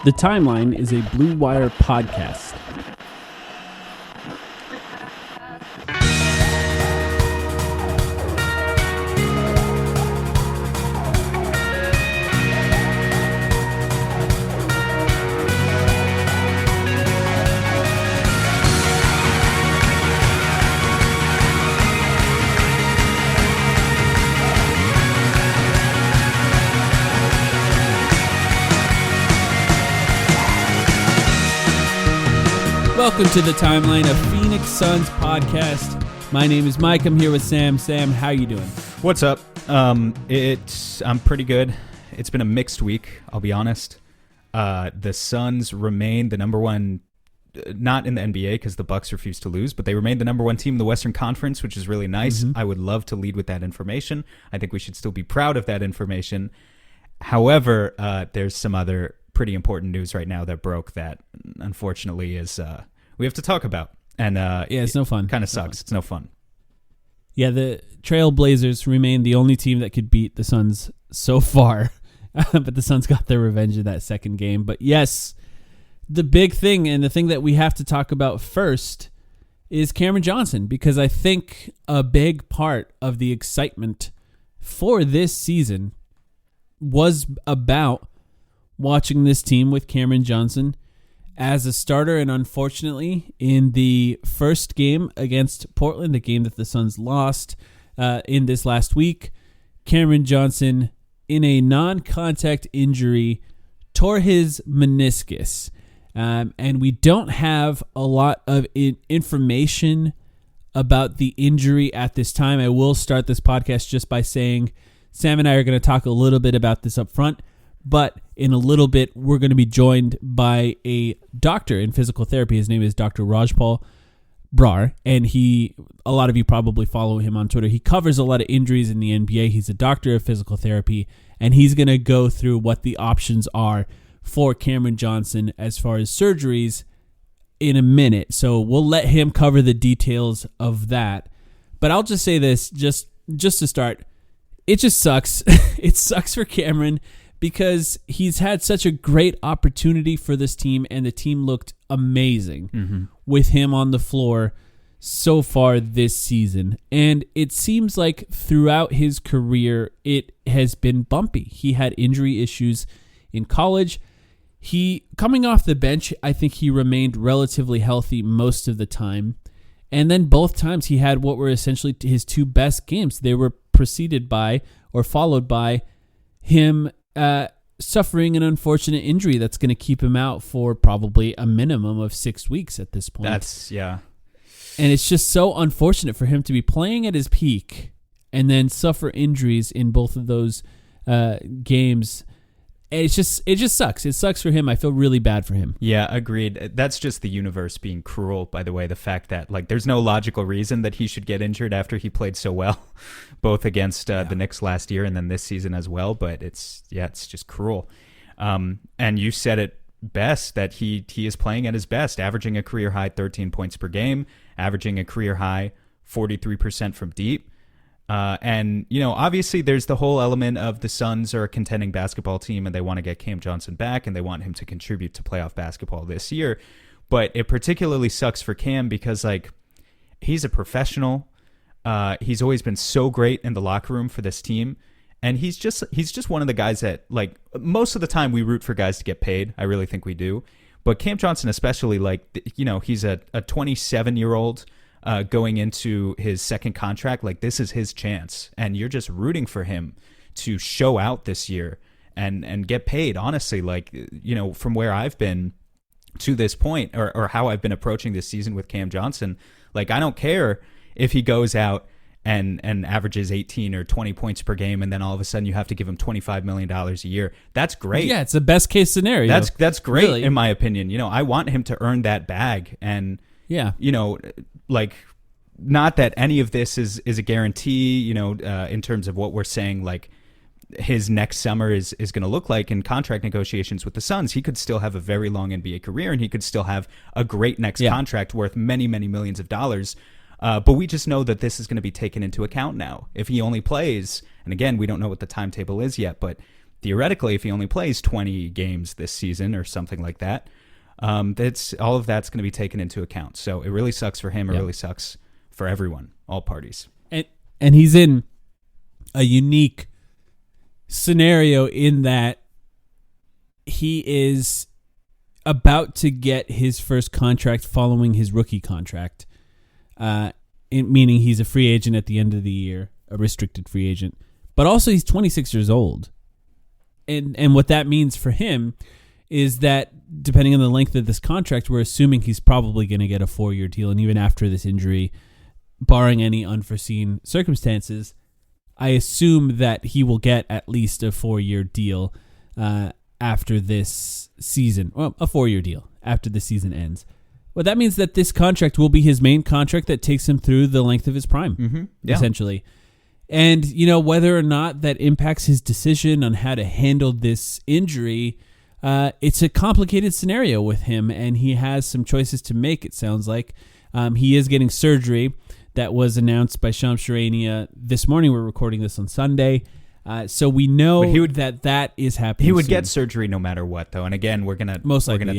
The Timeline is a Blue Wire podcast. Welcome to the Timeline, a Phoenix Suns podcast. My name is Mike. I'm here with Sam. Sam, how you doing? What's up? I'm pretty good. It's been a mixed week, I'll be honest. The Suns remain the number one, not in the NBA because the Bucks refuse to lose, but they remain the number one team in the Western Conference, which is really nice. I would love to lead with that information. I think we should still be proud of that information. However, there's some other pretty important news right now that broke that unfortunately is we have to talk about. And it's no fun. Kind of sucks. It's no fun. Yeah, the Trailblazers remain the only team that could beat the Suns so far. But the Suns got their revenge in that second game. But yes, the big thing and the thing that we have to talk about first is Cameron Johnson, because I think a big part of the excitement for this season was about watching this team with Cameron Johnson as a starter. And unfortunately, in the first game against Portland, the game that the Suns lost in this last week, Cameron Johnson, in a non-contact injury, tore his meniscus. And we don't have a lot of information about the injury at this time. I will start this podcast just by saying Sam and I are going to talk a little bit about this up front. But in a little bit, we're going to be joined by a doctor in physical therapy. His name is Dr. Rajpal, Brar, and a lot of you probably follow him on Twitter. He covers a lot of injuries in the NBA. He's a doctor of physical therapy, and he's going to go through what the options are for Cameron Johnson as far as surgeries in a minute. So we'll let him cover the details of that. But I'll just say this, just to start, it just sucks. It sucks for Cameron, because he's had such a great opportunity for this team, and the team looked amazing with him on the floor so far this season. And it seems like throughout his career, it has been bumpy. He had injury issues in college. Coming off the bench, I think he remained relatively healthy most of the time. And then both times he had what were essentially his two best games. They were preceded by or followed by him suffering an unfortunate injury that's going to keep him out for probably a minimum of 6 weeks at this point. And it's just so unfortunate for him to be playing at his peak and then suffer injuries in both of those games. And it just sucks. It sucks for him. I feel really bad for him. Yeah, agreed. That's just the universe being cruel, by the way. The fact that there's no logical reason that he should get injured after he played so well, both against the Knicks last year and then this season as well. But it's just cruel. And you said it best, that he is playing at his best, averaging a career high 13 points per game, averaging a career high 43% from deep. And, obviously there's the whole element of the Suns are a contending basketball team and they want to get Cam Johnson back and they want him to contribute to playoff basketball this year. But it particularly sucks for Cam because, he's a professional. He's always been so great in the locker room for this team. And he's just one of the guys that, most of the time we root for guys to get paid. I really think we do. But Cam Johnson especially, he's a 27-year-old going into his second contract. This is his chance, and you're just rooting for him to show out this year and get paid. Honestly, from where I've been to this point, or how I've been approaching this season with Cam Johnson, I don't care if he goes out and averages 18 or 20 points per game, and then all of a sudden you have to give him $25 million a year. That's great. Yeah, it's the best case scenario. That's great, really. In my opinion. I want him to earn that bag, and not that any of this is a guarantee, in terms of what we're saying, his next summer is going to look like in contract negotiations with the Suns. He could still have a very long NBA career, and he could still have a great next contract worth many, many millions of dollars. But we just know that this is going to be taken into account now. If he only plays, and again, we don't know what the timetable is yet, but theoretically, if he only plays 20 games this season or something like that, that's all of that's going to be taken into account. So it really sucks for him. It really sucks for everyone, all parties. And he's in a unique scenario in that he is about to get his first contract following his rookie contract, meaning he's a free agent at the end of the year, a restricted free agent. But also he's 26 years old. And what that means for him is that depending on the length of this contract, we're assuming he's probably going to get a 4-year deal. And even after this injury, barring any unforeseen circumstances, I assume that he will get at least a 4-year deal after this season. Well, a 4-year deal after the season ends. Well, that means that this contract will be his main contract that takes him through the length of his prime, essentially. And, whether or not that impacts his decision on how to handle this injury, it's a complicated scenario with him, and he has some choices to make, it sounds like. He is getting surgery that was announced by Shams Charania this morning. We're recording this on Sunday. So we know that is happening. He would soon. get surgery no matter what, though. And again, we're gonna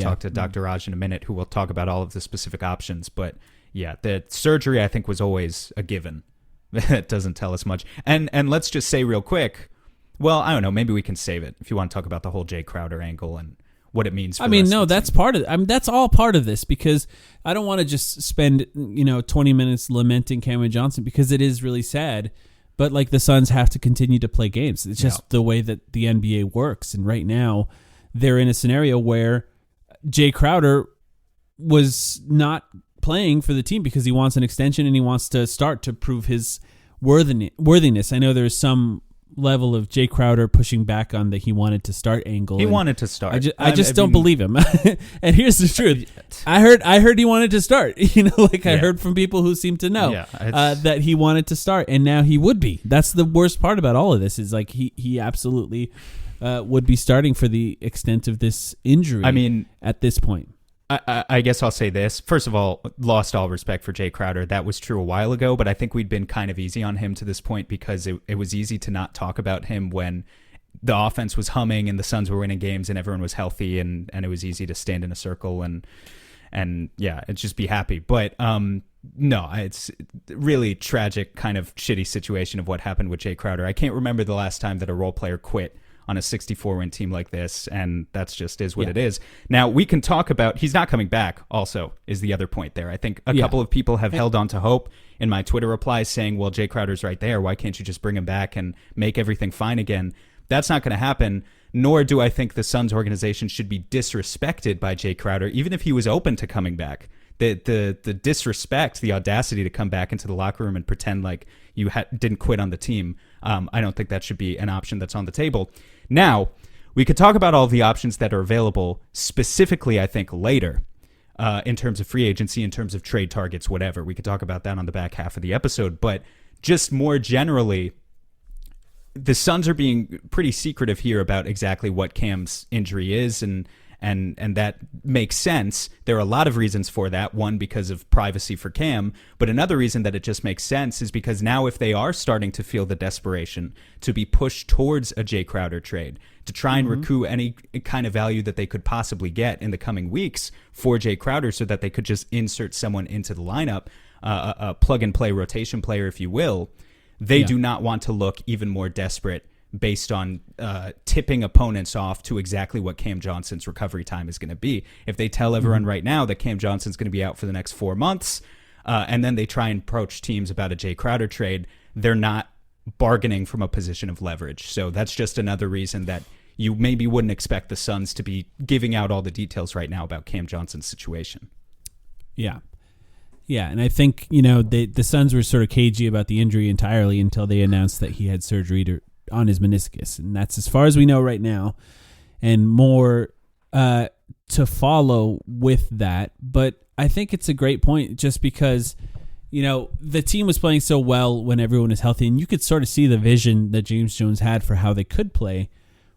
talk to Dr. Raj in a minute, who will talk about all of the specific options. But yeah, the surgery I think was always a given. That doesn't tell us much. And let's just say real quick. Well, I don't know. Maybe we can save it if you want to talk about the whole Jay Crowder angle and what it means. That's part of it. That's all part of this, because I don't want to just spend 20 minutes lamenting Cameron Johnson, because it is really sad. But like, the Suns have to continue to play games. It's just the way that the NBA works. And right now, they're in a scenario where Jay Crowder was not playing for the team because he wants an extension and he wants to start to prove his worthiness. I know there's some level of Jay Crowder pushing back on the he wanted to start angle. He wanted to start. I just don't believe him. And here's the truth. I heard he wanted to start. I heard from people who seem to know that he wanted to start, and now he would be. That's the worst part about all of this, is like he absolutely would be starting for the extent of this injury. At this point. I guess I'll say this. First of all, lost all respect for Jay Crowder. That was true a while ago, but I think we'd been kind of easy on him to this point, because it was easy to not talk about him when the offense was humming and the Suns were winning games and everyone was healthy, and it was easy to stand in a circle and just be happy. But no, it's really tragic, kind of shitty situation of what happened with Jay Crowder. I can't remember the last time that a role player quit on a 64-win team like this, and that's just is what it is. Now, we can talk about, he's not coming back also, is the other point there. I think a couple of people have held on to hope in my Twitter replies saying, well, Jay Crowder's right there. Why can't you just bring him back and make everything fine again? That's not going to happen, nor do I think the Suns organization should be disrespected by Jay Crowder, even if he was open to coming back. The disrespect, the audacity to come back into the locker room and pretend like you didn't quit on the team, I don't think that should be an option that's on the table. Now, we could talk about all the options that are available specifically, I think, later in terms of free agency, in terms of trade targets, whatever. We could talk about that on the back half of the episode. But just more generally, the Suns are being pretty secretive here about exactly what Cam's injury is, and that makes sense. There are a lot of reasons for that. One, because of privacy for Cam, but another reason that it just makes sense is because now if they are starting to feel the desperation to be pushed towards a Jay Crowder trade, to try and recoup any kind of value that they could possibly get in the coming weeks for Jay Crowder, so that they could just insert someone into the lineup, a plug-and-play rotation player, if you will, they do not want to look even more desperate based on tipping opponents off to exactly what Cam Johnson's recovery time is going to be. If they tell everyone right now that Cam Johnson's going to be out for the next 4 months, and then they try and approach teams about a Jay Crowder trade, they're not bargaining from a position of leverage. So that's just another reason that you maybe wouldn't expect the Suns to be giving out all the details right now about Cam Johnson's situation. Yeah. Yeah, and I think, the Suns were sort of cagey about the injury entirely until they announced that he had surgery on his meniscus, and that's as far as we know right now, and more to follow with that. But I think it's a great point, just because the team was playing so well when everyone was healthy, and you could sort of see the vision that James Jones had for how they could play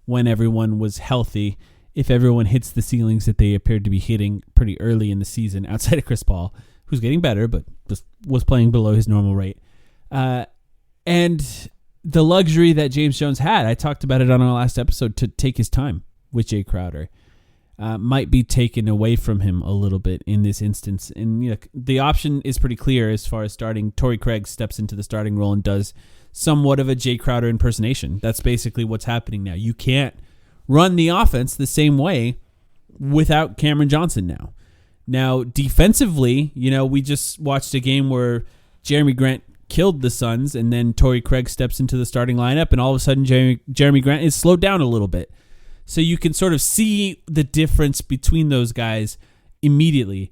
when everyone was healthy, if everyone hits the ceilings that they appeared to be hitting pretty early in the season, outside of Chris Paul, who's getting better but just was playing below his normal rate. And the luxury that James Jones had, I talked about it on our last episode, to take his time with Jay Crowder, might be taken away from him a little bit in this instance. And you know, the option is pretty clear as far as starting. Torrey Craig steps into the starting role and does somewhat of a Jay Crowder impersonation. That's basically what's happening now. You can't run the offense the same way without Cameron Johnson now. Now, defensively, you know, we just watched a game where Jeremy Grant killed the Suns, and then Torrey Craig steps into the starting lineup, and all of a sudden Jeremy Grant is slowed down a little bit. So you can sort of see the difference between those guys immediately.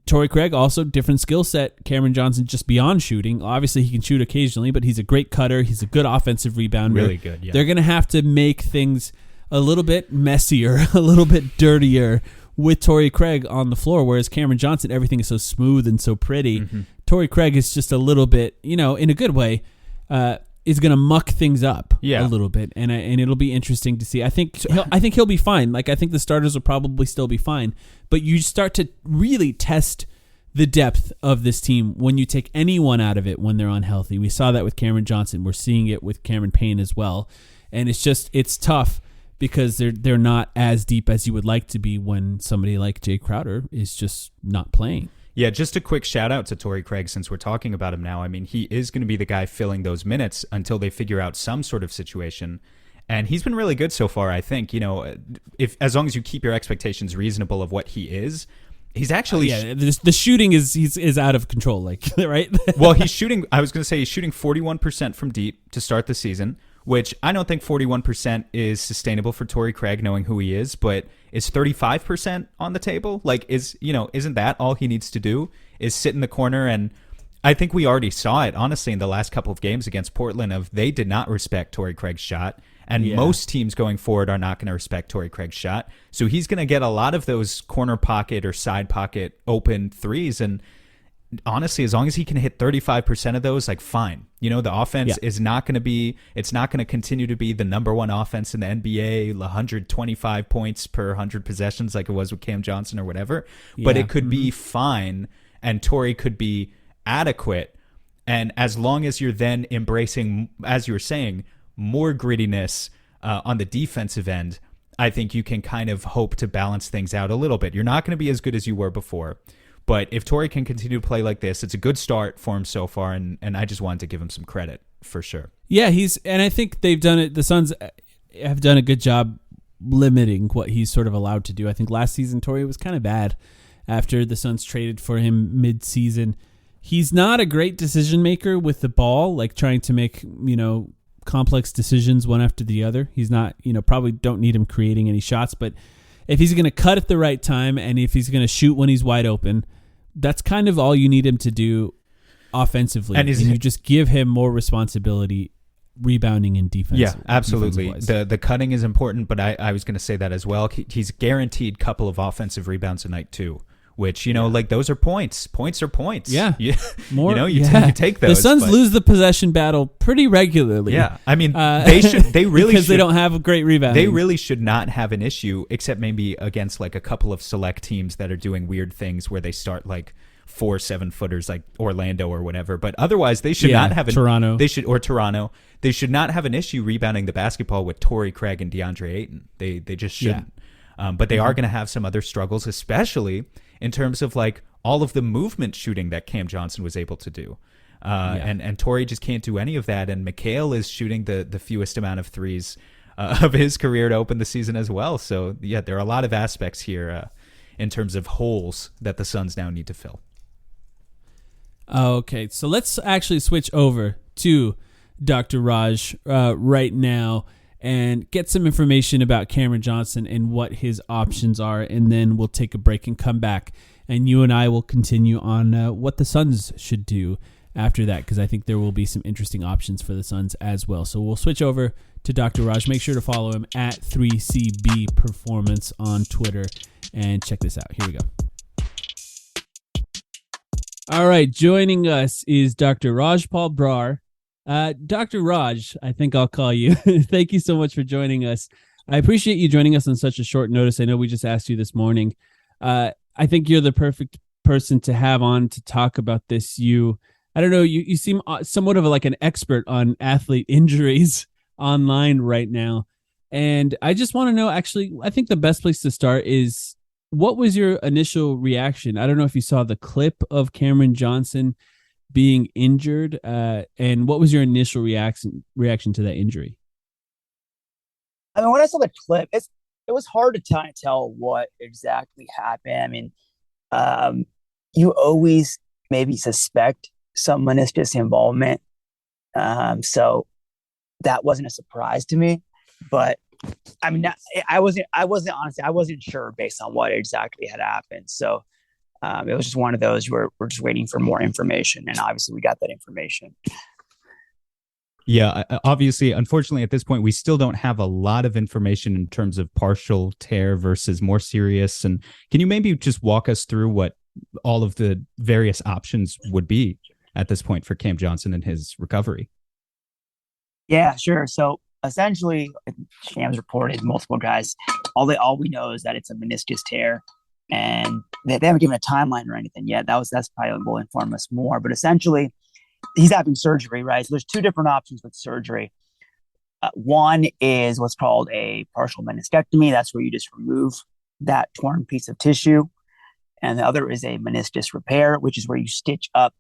Torrey Craig, also different skill set. Cameron Johnson just beyond shooting. Obviously, he can shoot occasionally, but he's a great cutter. He's a good offensive rebounder. Really good, yeah. They're going to have to make things a little bit messier, a little bit dirtier with Torrey Craig on the floor, whereas Cameron Johnson, everything is so smooth and so pretty. Mm-hmm. Torrey Craig is just a little bit, you know, in a good way, is going to muck things up a little bit, and it'll be interesting to see. I think he'll be fine. Like, I think the starters will probably still be fine, but you start to really test the depth of this team when you take anyone out of it when they're unhealthy. We saw that with Cameron Johnson. We're seeing it with Cameron Payne as well, and it's tough because they're not as deep as you would like to be when somebody like Jay Crowder is just not playing. Yeah, just a quick shout out to Torrey Craig since we're talking about him now. I mean, he is going to be the guy filling those minutes until they figure out some sort of situation. And he's been really good so far, I think. You know, if as long as you keep your expectations reasonable of what he is, he's actually... the shooting is out of control, like, right? Well, he's shooting 41% from deep to start the season, which I don't think 41% is sustainable for Torrey Craig, knowing who he is, but is 35% on the table? Like, isn't that all he needs to do is sit in the corner? And I think we already saw it, honestly, in the last couple of games against Portland, of they did not respect Torrey Craig's shot. And most teams going forward are not going to respect Torrey Craig's shot. So he's going to get a lot of those corner pocket or side pocket open threes. And honestly, as long as he can hit 35% of those, like, fine. You know, the offense is not going to be, it's not going to continue to be the number one offense in the NBA, 125 points per 100 possessions like it was with Cam Johnson or whatever. But it could be fine, and Torrey could be adequate. And as long as you're then embracing, as you were saying, more grittiness on the defensive end, I think you can kind of hope to balance things out a little bit. You're not going to be as good as you were before. But if Torrey can continue to play like this, it's a good start for him so far, and I just wanted to give him some credit for sure. Yeah, and I think they've done it. The Suns have done a good job limiting what he's sort of allowed to do. I think last season Torrey was kind of bad after the Suns traded for him mid-season. He's not a great decision maker with the ball, like trying to make, you know, complex decisions one after the other. He's not, you know, probably don't need him creating any shots, but if he's going to cut at the right time and if he's going to shoot when he's wide open, that's kind of all you need him to do offensively. And you just give him more responsibility rebounding and defense. Yeah, absolutely. The cutting is important, but I was going to say that as well. He's guaranteed a couple of offensive rebounds a night too, which, you know, like, those are points. Points are points. Yeah. More, you know, you take those. The Suns lose the possession battle pretty regularly. Yeah. I mean, they really because they don't have a great rebound. They really should not have an issue, except maybe against like a couple of select teams that are doing weird things where they start like 4 7-footers like Orlando or whatever. But otherwise, they should not have Toronto. Toronto. They should not have an issue rebounding the basketball with Torrey Craig and DeAndre Ayton. They just shouldn't. But they are going to have some other struggles, especially in terms of like all of the movement shooting that Cam Johnson was able to do. And Torrey just can't do any of that. And Mikal is shooting the fewest amount of threes of his career to open the season as well. So, yeah, there are a lot of aspects here in terms of holes that the Suns now need to fill. Okay, so let's actually switch over to Dr. Raj right now and get some information about Cameron Johnson and what his options are, and then we'll take a break and come back, and you and I will continue on what the Suns should do after that, because I think there will be some interesting options for the Suns as well. So we'll switch over to Dr. Raj. Make sure to follow him at 3CB Performance on Twitter, and check this out. Here we go. All right, joining us is Dr. Rajpal Brar. Dr. Raj, I think I'll call you. Thank you so much for joining us. I appreciate you joining us on such a short notice. I know we just asked you this morning. I think you're the perfect person to have on to talk about this. You I don't know. You seem somewhat of like an expert on athlete injuries online right now, and I just want to know. Actually, I think the best place to start is what was your initial reaction? I don't know if you saw the clip of Cameron Johnson being injured, and what was your initial reaction to that injury? I mean, when I saw the clip, it was hard to kind of tell what exactly happened. I mean, um, you always maybe suspect some meniscus involvement, so that wasn't a surprise to me. But I mean, I wasn't honestly, I wasn't sure based on what exactly had happened. So it was just one of those where we're just waiting for more information, and obviously we got that information. Yeah, obviously, unfortunately, at this point, we still don't have a lot of information in terms of partial tear versus more serious. And can you maybe just walk us through what all of the various options would be at this point for Cam Johnson and his recovery? Yeah, sure. So essentially, Shams reported multiple guys. All we know is that it's a meniscus tear, and they haven't given a timeline or anything yet. That's probably will inform us more. But essentially, he's having surgery, right? So there's two different options with surgery. One is what's called a partial meniscectomy. That's where you just remove that torn piece of tissue, and the other is a meniscus repair, which is where you stitch up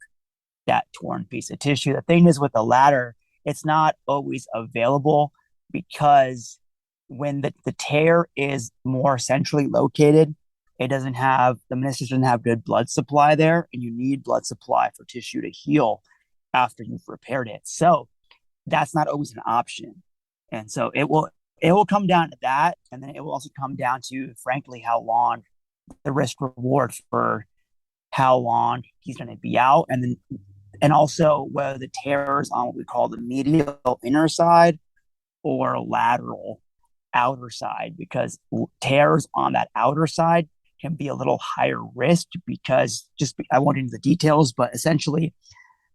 that torn piece of tissue. The thing is with the latter, it's not always available because when the tear is more centrally located, it doesn't have the meniscus doesn't have good blood supply there, and you need blood supply for tissue to heal after you've repaired it. So that's not always an option. And so it will come down to that, and then it will also come down to, frankly, how long the risk reward for how long he's going to be out, and also whether the tear is on what we call the medial inner side or lateral outer side, because tears on that outer side can be a little higher risk because I won't get into the details, but essentially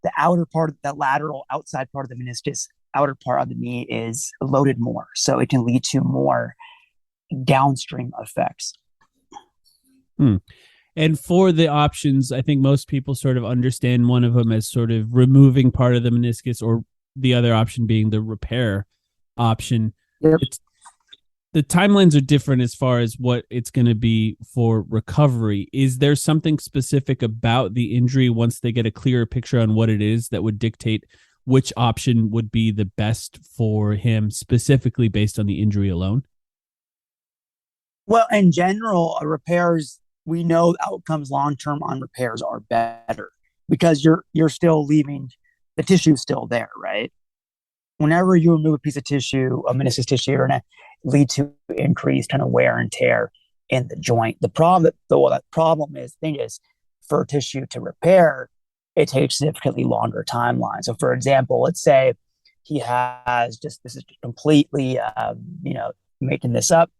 the outer part of that lateral outside part of the meniscus, outer part of the knee is loaded more. So it can lead to more downstream effects. Hmm. And for the options, I think most people sort of understand one of them as sort of removing part of the meniscus, or the other option being the repair option. Yep. The timelines are different as far as what it's going to be for recovery. Is there something specific about the injury once they get a clearer picture on what it is that would dictate which option would be the best for him, specifically based on the injury alone? Well, in general, repairs, we know outcomes long term on repairs are better because you're still leaving the tissue still there, right? Whenever you remove a piece of tissue, a meniscus tissue, you're going to lead to increased kind of wear and tear in the joint. That problem is, thing is, for tissue to repair, it takes significantly longer timeline. So, for example, let's say he has just this is completely, making this up.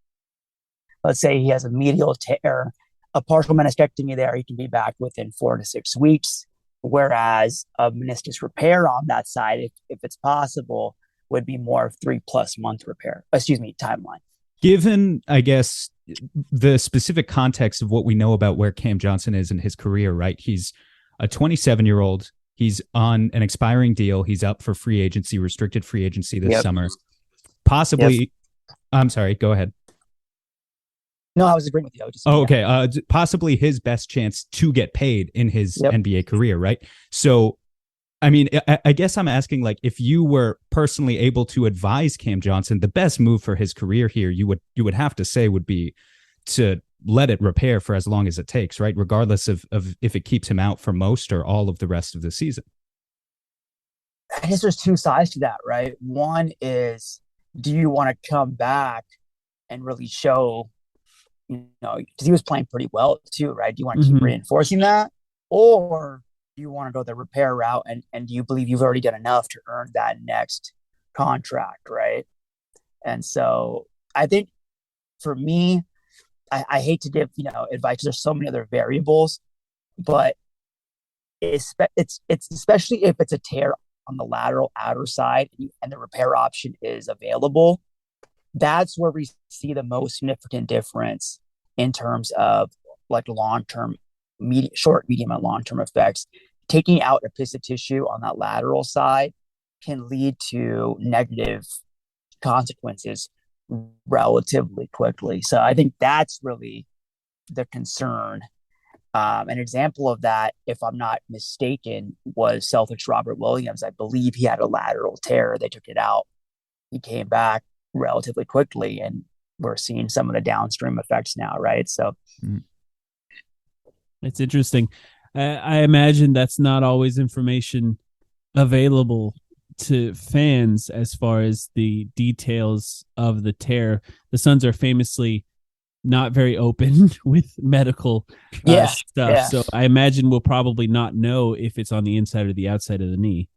Let's say he has a medial tear, a partial meniscectomy there, he can be back within 4 to 6 weeks. Whereas a meniscus repair on that side, if it's possible, would be more of 3+ month timeline. Given, I guess, the specific context of what we know about where Cam Johnson is in his career, right? He's a 27-year-old. He's on an expiring deal. He's up for free agency, restricted free agency this summer. Possibly, yep. I'm sorry, go ahead. No, I was agreeing with you. Okay. Possibly his best chance to get paid in his NBA career, right? So, I mean, I guess I'm asking, like, if you were personally able to advise Cam Johnson, the best move for his career here, you would have to say would be to let it repair for as long as it takes, right? Regardless of if it keeps him out for most or all of the rest of the season. I guess there's two sides to that, right? One is, do you want to come back and really show, because he was playing pretty well too, right? Do you want to keep reinforcing that? Or do you want to go the repair route, and do you believe you've already done enough to earn that next contract, right? And so I think for me, I hate to give, advice. There's so many other variables, but it's especially if it's a tear on the lateral outer side and the repair option is available. That's where we see the most significant difference in terms of like long-term, short, medium, and long-term effects. taking out a piece of tissue on that lateral side can lead to negative consequences relatively quickly. So I think that's really the concern. An example of that, if I'm not mistaken, was Celtics Robert Williams. I believe he had a lateral tear. They took it out. He came back relatively quickly, and we're seeing some of the downstream effects now, right? So it's interesting. I imagine that's not always information available to fans as far as the details of the tear. The Suns are famously not very open with medical yeah, stuff. yeah, So I imagine we'll probably not know if it's on the inside or the outside of the knee.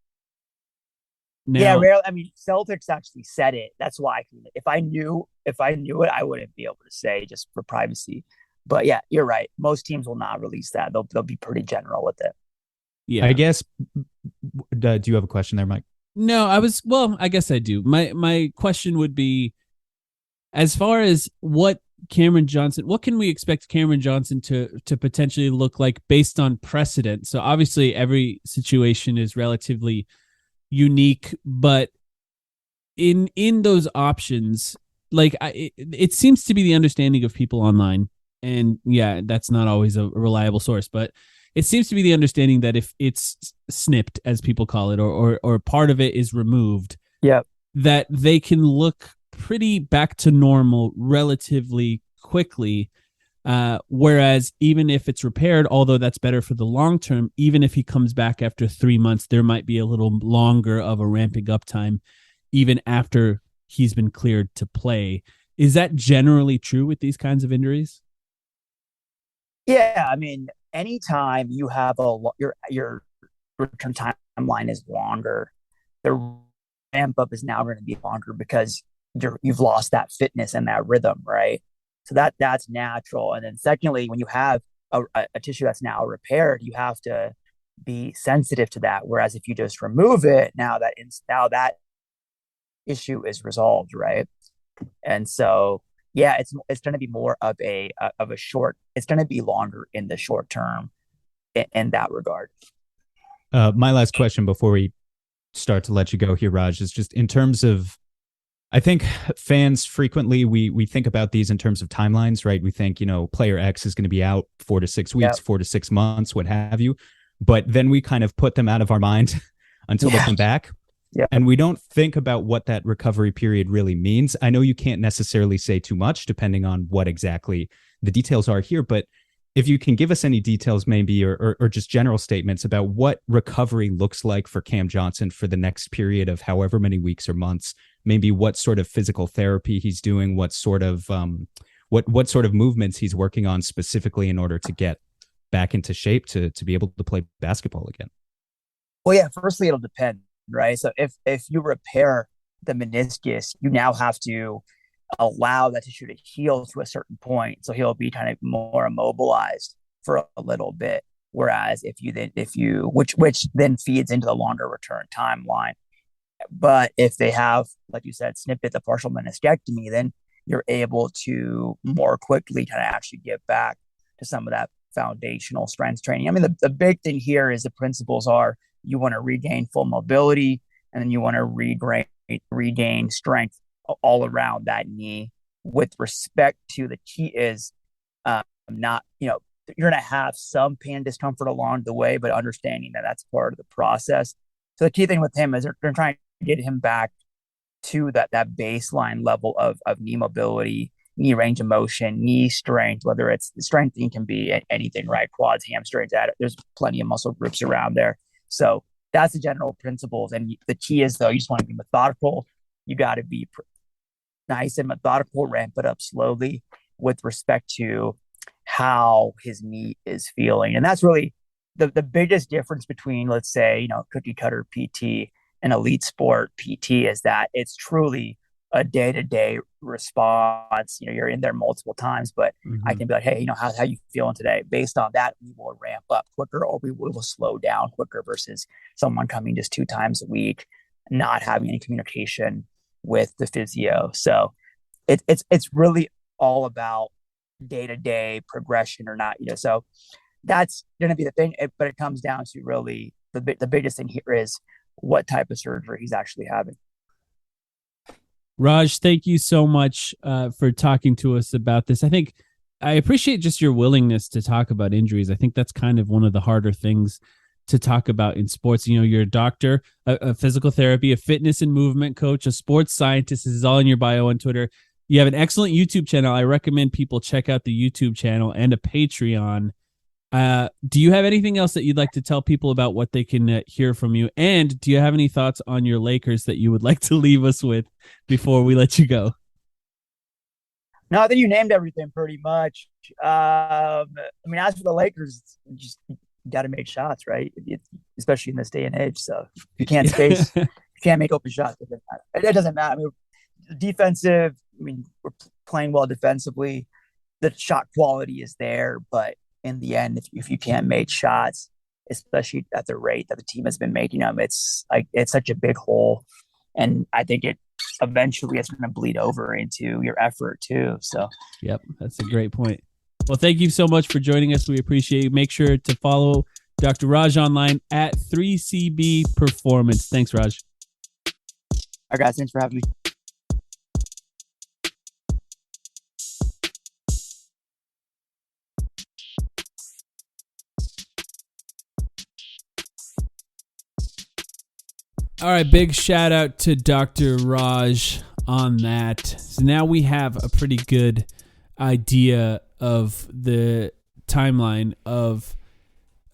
yeah. Now, Rarely. I mean, Celtics actually said it. That's why if I knew it, I wouldn't be able to say just for privacy. But yeah, you're right. Most teams will not release that. They'll be pretty general with it. I yeah. guess. Do you have a question there, Mike? No, I guess I do. My question would be, as far as what can we expect Cameron Johnson to potentially look like based on precedent? So obviously every situation is relatively unique, but in those options, like it seems to be the understanding of people online, and yeah, that's not always a reliable source, but it seems to be the understanding that if it's snipped, as people call it, or part of it is removed, Yeah, that they can look pretty back to normal relatively quickly. Whereas even if it's repaired, although that's better for the long term, even if he comes back after 3 months, there might be a little longer of a ramping up time, even after he's been cleared to play. Is that generally true with these kinds of injuries? yeah. I mean, anytime you have your return timeline is longer, the ramp up is now going to be longer because you've lost that fitness and that rhythm, right? So that's natural. And then secondly, when you have a tissue that's now repaired, you have to be sensitive to that. Whereas if you just remove it, now that issue is resolved, right? And so yeah, it's going to be more of a short. It's going to be longer in the short term in that regard. My last question before we start to let you go here, Raj, is just in terms of, I think fans frequently we think about these in terms of timelines, right? We think, player X is going to be out 4 to 6 weeks, Yep. 4 to 6 months, what have you. But then we kind of put them out of our mind until they Yeah. come back. Yeah. And we don't think about what that recovery period really means. I know you can't necessarily say too much depending on what exactly the details are here, but if you can give us any details maybe or just general statements about what recovery looks like for Cam Johnson for the next period of however many weeks or months, maybe what sort of physical therapy he's doing, what sort of movements he's working on specifically in order to get back into shape to be able to play basketball again. Well, yeah. Firstly, it'll depend, right? So if you repair the meniscus, you now have to allow that tissue to heal to a certain point. So he'll be kind of more immobilized for a little bit. Whereas which then feeds into the longer return timeline. But if they have, like you said, snippet the partial meniscectomy, then you're able to more quickly kind of actually get back to some of that foundational strength training. I mean, the big thing here is the principles are you want to regain full mobility and then you want to regain strength all around that knee. With respect to the key is not, you're going to have some pain and discomfort along the way, but understanding that that's part of the process. So the key thing with him is they're trying to get him back to that baseline level of knee mobility, knee range of motion, knee strength, whether it's strengthening can be anything, right? Quads, hamstrings, there's plenty of muscle groups around there. So that's the general principles. And the key is, though, you just want to be methodical. You got to be nice and methodical, ramp it up slowly with respect to how his knee is feeling. And that's really the biggest difference between, let's say, cookie cutter PT and elite sport PT is that it's truly a day-to-day response. You're in there multiple times, but I can be like, hey, how you feeling today? Based on that, we will ramp up quicker or we will slow down quicker versus someone coming just 2 times a week, not having any communication with the physio. So it's really all about day-to-day progression or not. So that's going to be the thing. But it comes down to really the biggest thing here is what type of surgery he's actually having. Raj, thank you so much for talking to us about this. I appreciate just your willingness to talk about injuries. I think that's kind of one of the harder things to talk about in sports. You know, you're a doctor, a physical therapy, a fitness and movement coach, a sports scientist. This is all in your bio on Twitter. You have an excellent YouTube channel. I recommend people check out the YouTube channel and a Patreon. Do you have anything else that you'd like to tell people about what they can hear from you? And do you have any thoughts on your Lakers that you would like to leave us with before we let you go? No, I think you named everything pretty much. I mean, as for the Lakers, just got to make shots, right? Especially in this day and age. So if you can't space, you can't make open shots. It doesn't matter. I mean, defensive. I mean, we're playing well defensively. The shot quality is there, but in the end, if you can't make shots, especially at the rate that the team has been making them, it's such a big hole, and I think it eventually it's going to bleed over into your effort too. So, yep, that's a great point. Well, thank you so much for joining us. We appreciate it. Make sure to follow Dr. Raj online at 3CB Performance. Thanks, Raj. All right, guys. Thanks for having me. All right, big shout out to Dr. Raj on that. So now we have a pretty good idea of the timeline of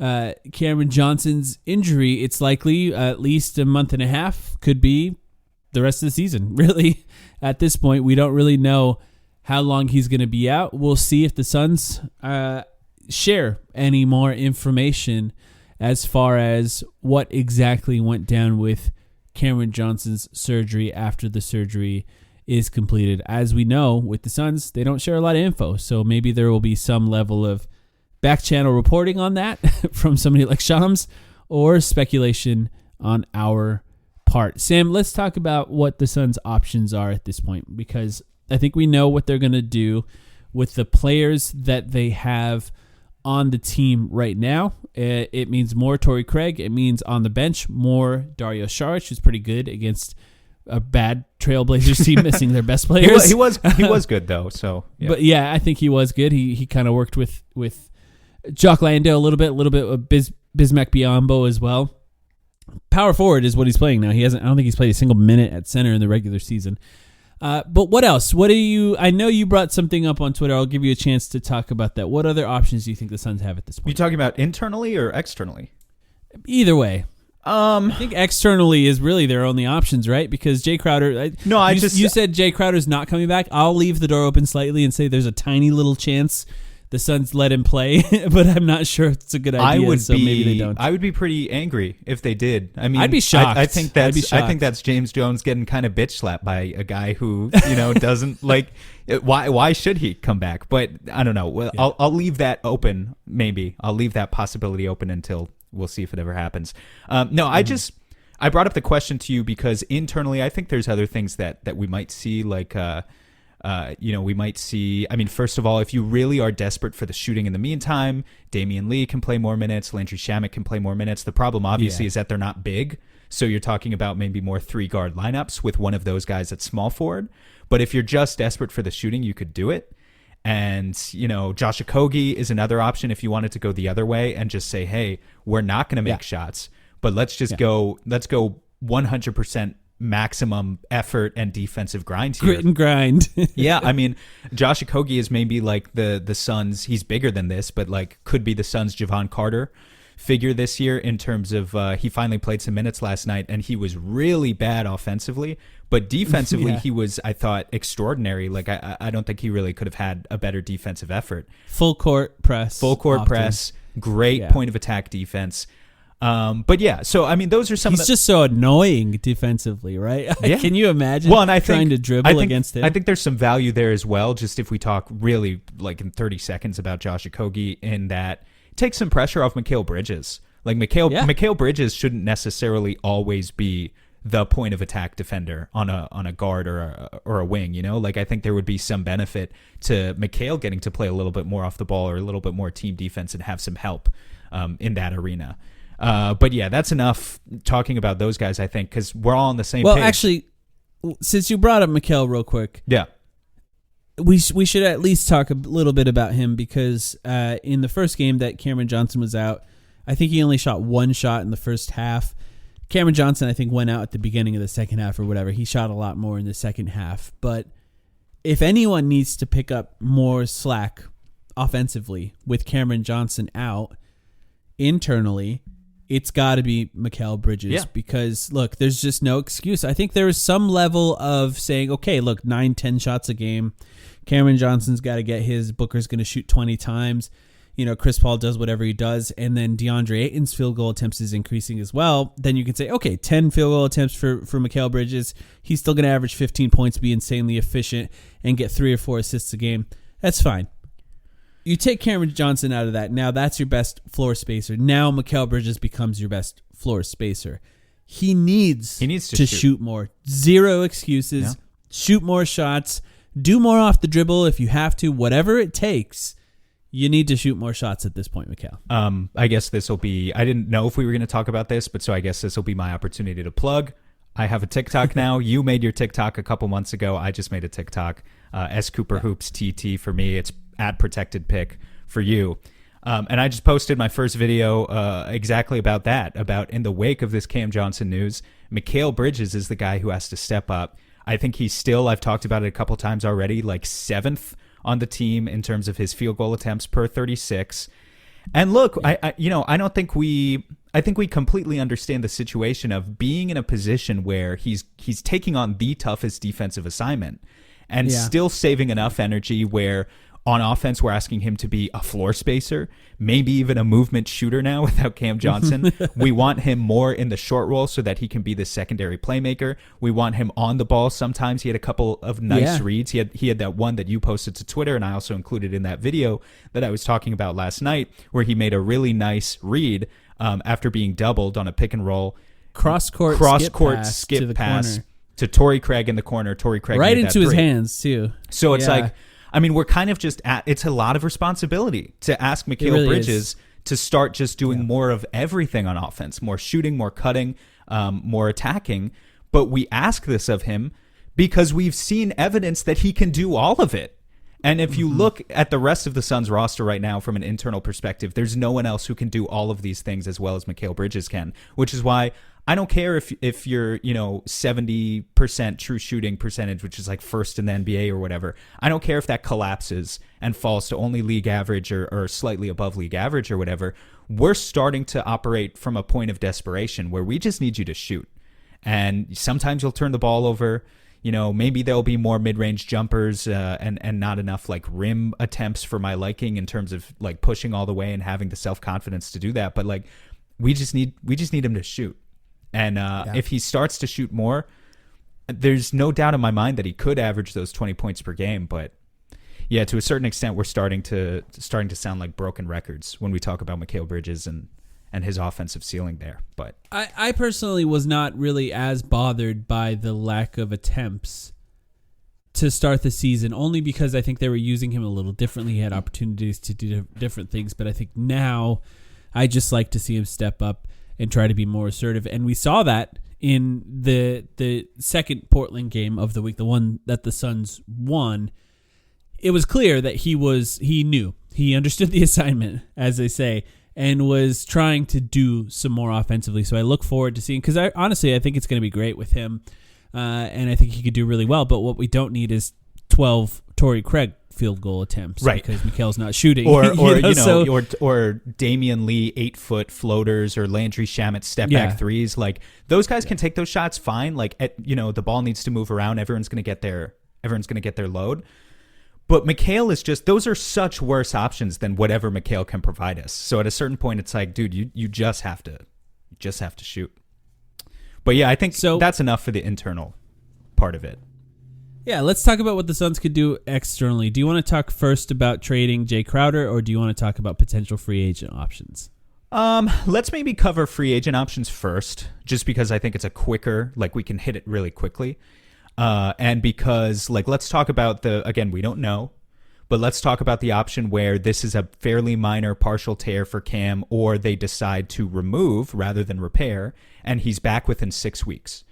Cameron Johnson's injury. It's likely at least a month and a half, could be the rest of the season. Really, at this point, we don't really know how long he's going to be out. We'll see if the Suns share any more information as far as what exactly went down with Cameron Johnson's surgery after the surgery is completed. As we know, with the Suns, they don't share a lot of info, so maybe there will be some level of back-channel reporting on that from somebody like Shams, or speculation on our part. Sam, let's talk about what the Suns' options are at this point, because I think we know what they're going to do with the players that they have on the team right now. It means more Torrey Craig. It means on the bench more Dario Saric, who's pretty good against a bad Trailblazers team missing their best players. He was good though. So, yeah. But yeah, I think he was good. He kind of worked with Jock Landale a little bit of Bismack Biyombo as well. Power forward is what he's playing now. I don't think he's played a single minute at center in the regular season. But what else? I know you brought something up on Twitter. I'll give you a chance to talk about that. What other options do you think the Suns have at this point? You talking about internally or externally? Either way. I think externally is really their only options, right? Because Jay Crowder. You said Jay Crowder's not coming back. I'll leave the door open slightly and say there's a tiny little chance the Suns let him play, but I'm not sure it's a good idea. Maybe they don't. I would be pretty angry if they did. I mean, I'd be shocked. I think that's James Jones getting kind of bitch slapped by a guy who doesn't like. Why should he come back? But I don't know. Well, yeah. I'll leave that open. Maybe I'll leave that possibility open until we'll see if it ever happens. I brought up the question to you because internally, I think there's other things that we might see, like. We might see, I mean, first of all, if you really are desperate for the shooting in the meantime, Damian Lee can play more minutes, Landry Shamet can play more minutes. The problem, obviously, is that they're not big. So you're talking about maybe more 3-guard lineups with one of those guys at small forward. But if you're just desperate for the shooting, you could do it. And, Josh Okogie is another option if you wanted to go the other way and just say, hey, we're not going to make shots, but let's go 100% maximum effort and defensive grind here. Grit and grind. Yeah, I mean, Josh Okogie is maybe like the Suns. He's bigger than this, but like could be the Suns' Javon Carter figure this year in terms of he finally played some minutes last night and he was really bad offensively, but defensively he was, I thought, extraordinary. Like I don't think he really could have had a better defensive effort. Full court press, great point of attack defense. But yeah, so I mean, those are some. He's just so annoying defensively, right? Yeah. Can you imagine? Well, and trying to dribble against him. I think there's some value there as well. Just if we talk really like in 30 seconds about Josh Okogie, in that takes some pressure off Mikal Bridges. Like Mikal Bridges shouldn't necessarily always be the point of attack defender on a guard or a wing. You know, like I think there would be some benefit to Mikal getting to play a little bit more off the ball or a little bit more team defense and have some help in that arena. But yeah, that's enough talking about those guys, I think, because we're all on the same page. Well, actually, since you brought up Mikal real quick, yeah, we should at least talk a little bit about him because in the first game that Cameron Johnson was out, I think he only shot one shot in the first half. Cameron Johnson, I think, went out at the beginning of the second half or whatever. He shot a lot more in the second half. But if anyone needs to pick up more slack offensively with Cameron Johnson out internally, it's got to be Mikal Bridges because, look, there's just no excuse. I think there is some level of saying, okay, look, 9-10 shots a game. Cameron Johnson's got to get his. Booker's going to shoot 20 times. You know, Chris Paul does whatever he does, and then DeAndre Ayton's field goal attempts is increasing as well. Then you can say, okay, 10 field goal attempts for Mikal Bridges. He's still going to average 15 points, be insanely efficient, and get 3 or 4 assists a game. That's fine. You take Cameron Johnson out of that. Now that's your best floor spacer. Now Mikal Bridges becomes your best floor spacer. He needs to shoot more. Zero excuses. Yeah. Shoot more shots. Do more off the dribble if you have to. Whatever it takes. You need to shoot more shots at this point, Mikal. I guess this will be... I didn't know if we were going to talk about this, but so I guess this will be my opportunity to plug. I have a TikTok now. You made your TikTok a couple months ago. I just made a TikTok. S Cooper Hoops TT for me. It's at Protected Pick for you. And I just posted my first video exactly about that, about in the wake of this Cam Johnson news, Mikal Bridges is the guy who has to step up. I think he's still, I've talked about it a couple times already, like 7th on the team in terms of his field goal attempts per 36. And look, I think we completely understand the situation of being in a position where he's taking on the toughest defensive assignment and still saving enough energy where on offense we're asking him to be a floor spacer, maybe even a movement shooter now without Cam Johnson. We want him more in the short roll so that he can be the secondary playmaker. We want him on the ball. Sometimes he had a couple of nice reads. He had that one that you posted to Twitter, and I also included in that video that I was talking about last night, where he made a really nice read after being doubled on a pick and roll. Cross-court skip pass to Torrey Craig in the corner. Torrey Craig right into his hands, too. So it's like... I mean, we're kind of just it's a lot of responsibility to ask Mikal Bridges to start just doing more of everything on offense, more shooting, more cutting, more attacking. But we ask this of him because we've seen evidence that he can do all of it. And if you look at the rest of the Suns roster right now from an internal perspective, there's no one else who can do all of these things as well as Mikal Bridges can, which is why I don't care if you're, 70% true shooting percentage, which is like first in the NBA or whatever. I don't care if that collapses and falls to only league average or slightly above league average or whatever. We're starting to operate from a point of desperation where we just need you to shoot. And sometimes you'll turn the ball over. Maybe there'll be more mid-range jumpers and not enough like rim attempts for my liking in terms of like pushing all the way and having the self-confidence to do that. But like we just need him to shoot. And if he starts to shoot more, there's no doubt in my mind that he could average those 20 points per game. But yeah, to a certain extent, we're starting to sound like broken records when we talk about Mikal Bridges and his offensive ceiling there. But I personally was not really as bothered by the lack of attempts to start the season, only because I think they were using him a little differently. He had opportunities to do different things. But I think now I just like to see him step up and try to be more assertive. And we saw that in the second Portland game of the week, the one that the Suns won. It was clear that he knew. He understood the assignment, as they say, and was trying to do some more offensively. So I look forward to seeing, because honestly, I think it's going to be great with him. And I think he could do really well. But what we don't need is 12 Torrey Craig field goal attempts, right? Because Mikal's not shooting, or Damian Lee 8-foot floaters, or Landry Shamet step back threes. Like those guys can take those shots fine. Like the ball needs to move around. Everyone's going to get their load. But Mikal is just, those are such worse options than whatever Mikal can provide us. So at a certain point, it's like, dude, you just have to shoot. But yeah, I think that's enough for the internal part of it. Yeah, let's talk about what the Suns could do externally. Do you want to talk first about trading Jay Crowder, or do you want to talk about potential free agent options? Let's maybe cover free agent options first, just because I think it's a quicker, like we can hit it really quickly. And because like, let's talk about again, we don't know, but let's talk about the option where this is a fairly minor partial tear for Cam, or they decide to remove rather than repair, and he's back within 6 weeks.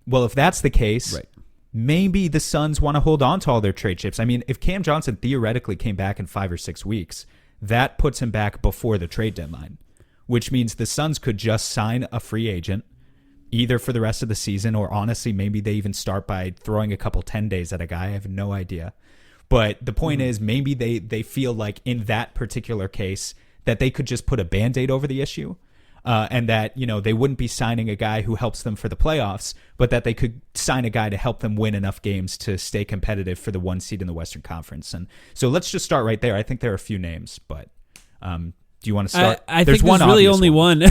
Well, if that's the case, right, maybe the Suns want to hold on to all their trade chips. I mean, if Cam Johnson theoretically came back in 5 or 6 weeks, that puts him back before the trade deadline, which means the Suns could just sign a free agent either for the rest of the season, or honestly, maybe they even start by throwing a couple 10 days at a guy. I have no idea. But the point is, maybe they feel like in that particular case that they could just put a Band-Aid over the issue, and that, you know, they wouldn't be signing a guy who helps them for the playoffs, but that they could sign a guy to help them win enough games to stay competitive for the 1 seed in the Western Conference. And so let's just start right there. I think there are a few names, but do you want to start? I think there's really only one.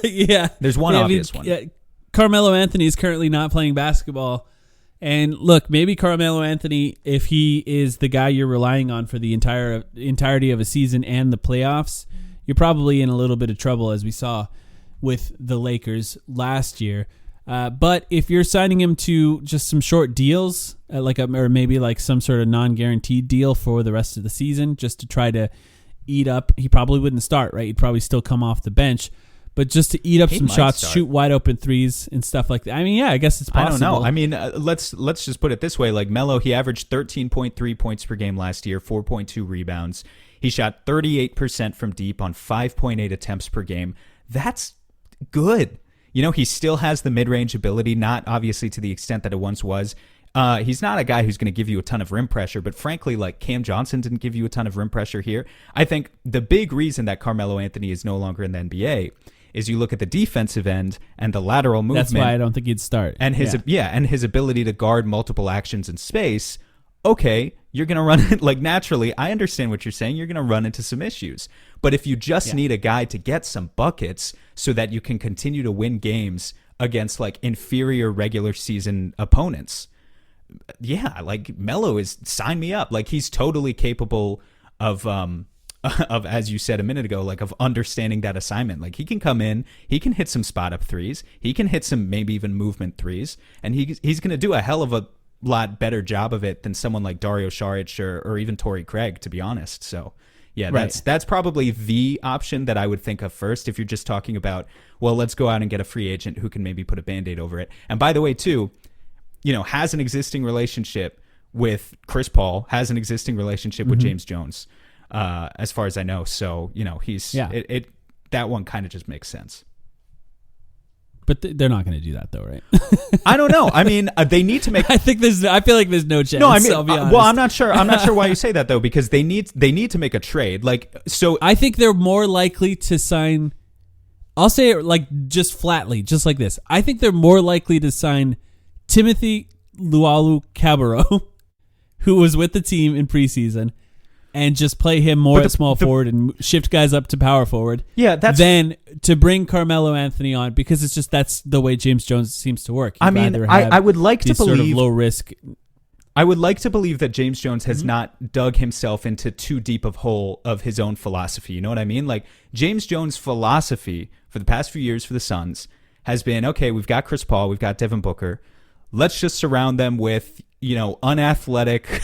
Yeah. There's one obvious one. Yeah, Carmelo Anthony is currently not playing basketball. And look, maybe Carmelo Anthony, if he is the guy you're relying on for the entirety of a season and the playoffs, you're probably in a little bit of trouble, as we saw with the Lakers last year. But if you're signing him to just some short deals, or maybe like some sort of non-guaranteed deal for the rest of the season, just to try to eat up, he probably wouldn't start, right? He'd probably still come off the bench. But just to eat up some shots, shoot wide open threes and stuff like that. I mean, yeah, I guess it's possible. I don't know. I mean, let's just put it this way. Like Melo, he averaged 13.3 points per game last year, 4.2 rebounds. He shot 38% from deep on 5.8 attempts per game. That's good. You know, he still has the mid-range ability, not obviously to the extent that it once was. He's not a guy who's going to give you a ton of rim pressure, but frankly, like Cam Johnson didn't give you a ton of rim pressure here. I think the big reason that Carmelo Anthony is no longer in the NBA is you look at the defensive end and the lateral movement. That's why I don't think he'd start. And his ability to guard multiple actions in space. Okay, you're going to run it like naturally. I understand what you're saying. You're going to run into some issues. But if you just need a guy to get some buckets so that you can continue to win games against like inferior regular season opponents, yeah, like Melo is, sign me up. Like he's totally capable of as you said a minute ago, like of understanding that assignment. Like he can come in, he can hit some spot up threes, he can hit some maybe even movement threes, and he's going to do a hell of a lot better job of it than someone like Dario Saric or even Torrey Craig, to be honest. So yeah, that's probably the option that I would think of first if you're just talking about, well, let's go out and get a free agent who can maybe put a Band-Aid over it. And by the way, too, you know, has an existing relationship with Chris Paul, has an existing relationship with James Jones, as far as I know. So, you know, that one kind of just makes sense. But they're not going to do that, though, right? I don't know. I mean, they need to make. I feel like there's no chance. No, I mean, I'll be honest. Well, I'm not sure. I'm not sure why you say that though, because they need to make a trade. Like, so I think they're more likely to sign. I'll say it like just flatly, just like this. I think they're more likely to sign Timothy Luwawu-Cabarrot, who was with the team in preseason, and just play him more at small forward and shift guys up to power forward. Yeah, then to bring Carmelo Anthony on, because it's just that's the way James Jones seems to work. I mean, I would like to believe sort of low risk. I would like to believe that James Jones has not dug himself into too deep of hole of his own philosophy. You know what I mean? Like James Jones' philosophy for the past few years for the Suns has been, okay, we've got Chris Paul, we've got Devin Booker. Let's just surround them with, you know, unathletic,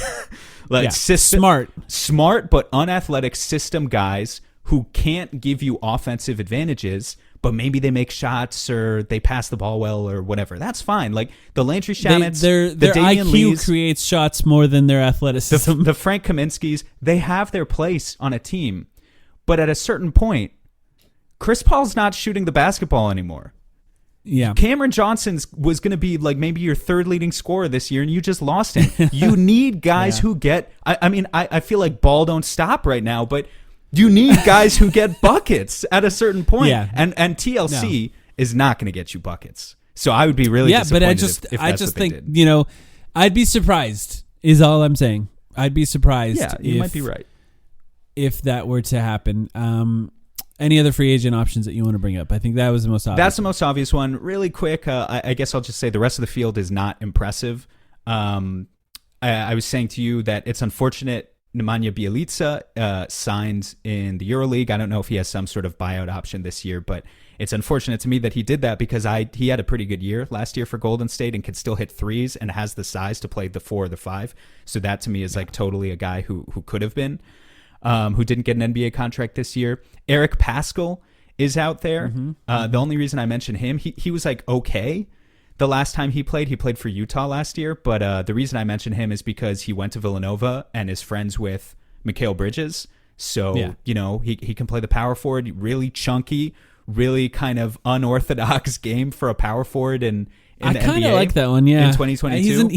like smart but unathletic system guys who can't give you offensive advantages, but maybe they make shots or they pass the ball well or whatever. That's fine. Like the Landry Shamits, their IQ Lees, creates shots more than their athleticism. The Frank Kaminsky's, they have their place on a team, but at a certain point, Chris Paul's not shooting the basketball anymore. Yeah, Cameron Johnson was going to be like maybe your third leading scorer this year, and you just lost him. You need guys who get. I mean, I feel like ball don't stop right now, but you need guys who get buckets at a certain point. Yeah. And TLC is not going to get you buckets. So I would be really disappointed. But I just think you know, I'd be surprised. Is all I'm saying. I'd be surprised. Yeah, you might be right if that were to happen. Any other free agent options that you want to bring up? I think that was the most obvious. That's the most obvious one. Really quick, I guess I'll just say the rest of the field is not impressive. I was saying to you that it's unfortunate Nemanja Bjelica signed in the EuroLeague. I don't know if he has some sort of buyout option this year, but it's unfortunate to me that he did that because he had a pretty good year last year for Golden State and could still hit threes and has the size to play the 4 or the 5. So that to me is like totally a guy who could have been, who didn't get an NBA contract this year. Eric Paschall is out there. The only reason I mention him, he was like okay the last time he played for Utah last year, but the reason I mention him is because he went to Villanova and is friends with Mikal Bridges. So, he can play the power forward, really chunky, really kind of unorthodox game for a power forward in the NBA. I kind of like that one, yeah. In 2022.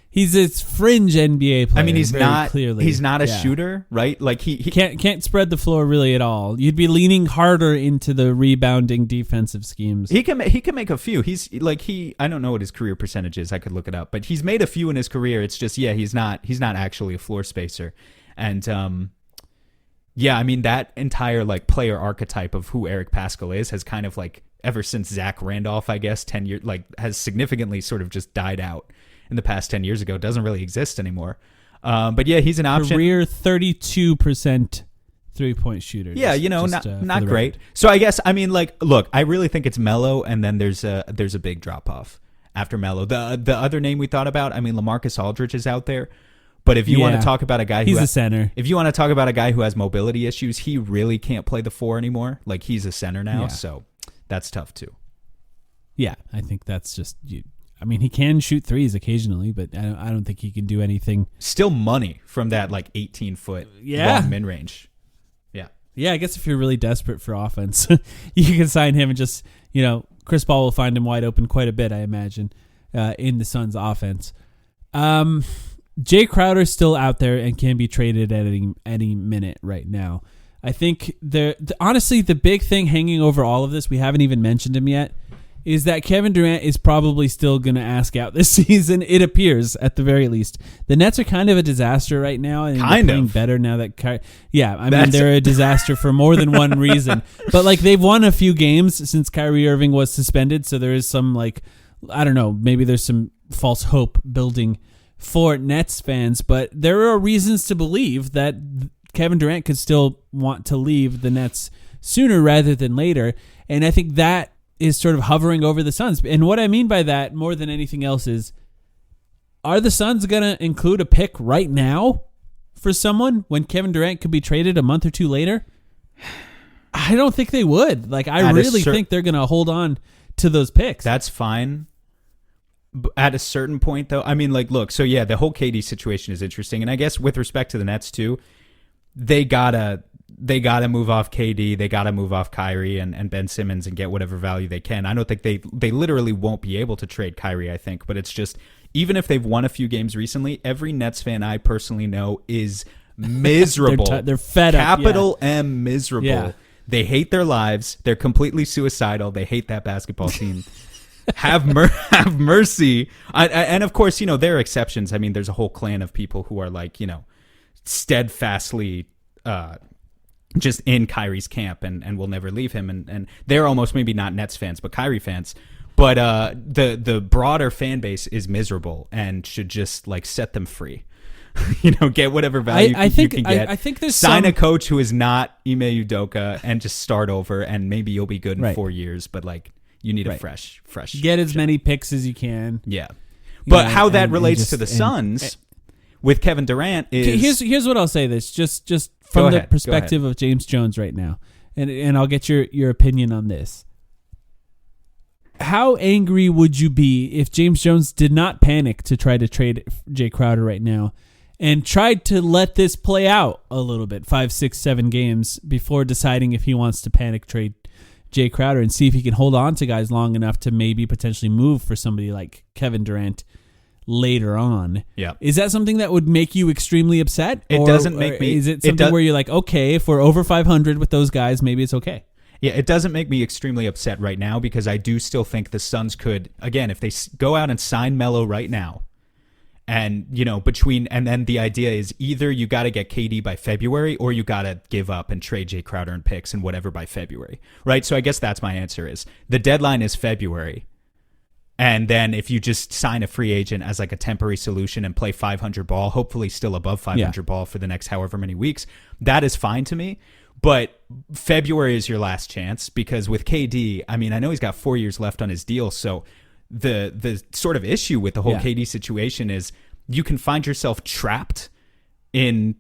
He's a fringe NBA player. I mean, he's not a Yeah. shooter, right? Like he can't spread the floor really at all. You'd be leaning harder into the rebounding defensive schemes. He can make a few. He's like I don't know what his career percentage is. I could look it up, but he's made a few in his career. It's just he's not actually a floor spacer. And I mean that entire like player archetype of who Eric Paschall is has kind of like ever since Zach Randolph, I guess 10 years like has significantly sort of just died out. In the past 10 years ago, doesn't really exist anymore. But he's an option. Career 32% 3-point shooter. Yeah, not great. So I guess, I mean, like, look, I really think it's Melo, and then there's a big drop off after Melo. The other name we thought about, I mean, LaMarcus Aldridge is out there. But if you want to talk about a guy he's a center. If you want to talk about a guy who has mobility issues, he really can't play the 4 anymore. Like, he's a center now, so that's tough too. Yeah, I think that's just I mean, he can shoot threes occasionally, but I don't think he can do anything. Still money from that like 18-foot long mid-range. Yeah. Yeah, I guess if you're really desperate for offense, you can sign him and just, Chris Paul will find him wide open quite a bit, I imagine, in the Suns' offense. Jay Crowder's still out there and can be traded at any minute right now. I think honestly, the big thing hanging over all of this, we haven't even mentioned him yet, is that Kevin Durant is probably still going to ask out this season. It appears, at the very least. The Nets are kind of a disaster right now, and they're playing better now that they're a disaster for more than one reason. But like they've won a few games since Kyrie Irving was suspended, so there is some like I don't know, maybe there's some false hope building for Nets fans, but there are reasons to believe that Kevin Durant could still want to leave the Nets sooner rather than later, and I think that is sort of hovering over the Suns. And what I mean by that, more than anything else, is are the Suns going to include a pick right now for someone when Kevin Durant could be traded a month or two later? I don't think they would. Like, I really think they're going to hold on to those picks. That's fine. At a certain point, though, I mean, like, look, so yeah, the whole KD situation is interesting. And I guess with respect to the Nets, too, they gotta move off KD. They got to move off Kyrie and Ben Simmons and get whatever value they can. I don't think they literally won't be able to trade Kyrie, I think. But it's just, even if they've won a few games recently, every Nets fan I personally know is miserable. They're fed up. Capital M, miserable. Yeah. They hate their lives. They're completely suicidal. They hate that basketball team. Have mercy. And of course, there are exceptions. I mean, there's a whole clan of people who are like, steadfastly just in Kyrie's camp and will never leave him. And they're almost maybe not Nets fans, but Kyrie fans. But the broader fan base is miserable and should just like set them free. Get whatever value you can get. I think there's sign a coach who is not Ime Udoka and just start over, and maybe you'll be good in 4 years. But like, you need a fresh. Get as many picks as you can. Yeah, but how that relates to the Suns with Kevin Durant is here's what I'll say. This just from the perspective of James Jones right now, and I'll get your opinion on this. How angry would you be if James Jones did not panic to try to trade Jay Crowder right now and tried to let this play out a little bit, 5, 6, 7 games before deciding if he wants to panic trade Jay Crowder and see if he can hold on to guys long enough to maybe potentially move for somebody like Kevin Durant later on? Yeah. Is that something that would make you extremely upset? It doesn't make me. Is it something where you're like, okay, if we're over 500 with those guys, maybe it's okay? Yeah, it doesn't make me extremely upset right now because I do still think the Suns could, again, if they go out and sign Melo right now, and and then the idea is either you got to get KD by February or you got to give up and trade Jay Crowder and picks and whatever by February, right? So I guess that's my answer is the deadline is February. And then if you just sign a free agent as like a temporary solution and play 500 ball, hopefully still above 500 ball for the next however many weeks, that is fine to me. But February is your last chance, because with KD, I mean, I know he's got 4 years left on his deal. So the sort of issue with the whole KD situation is you can find yourself trapped in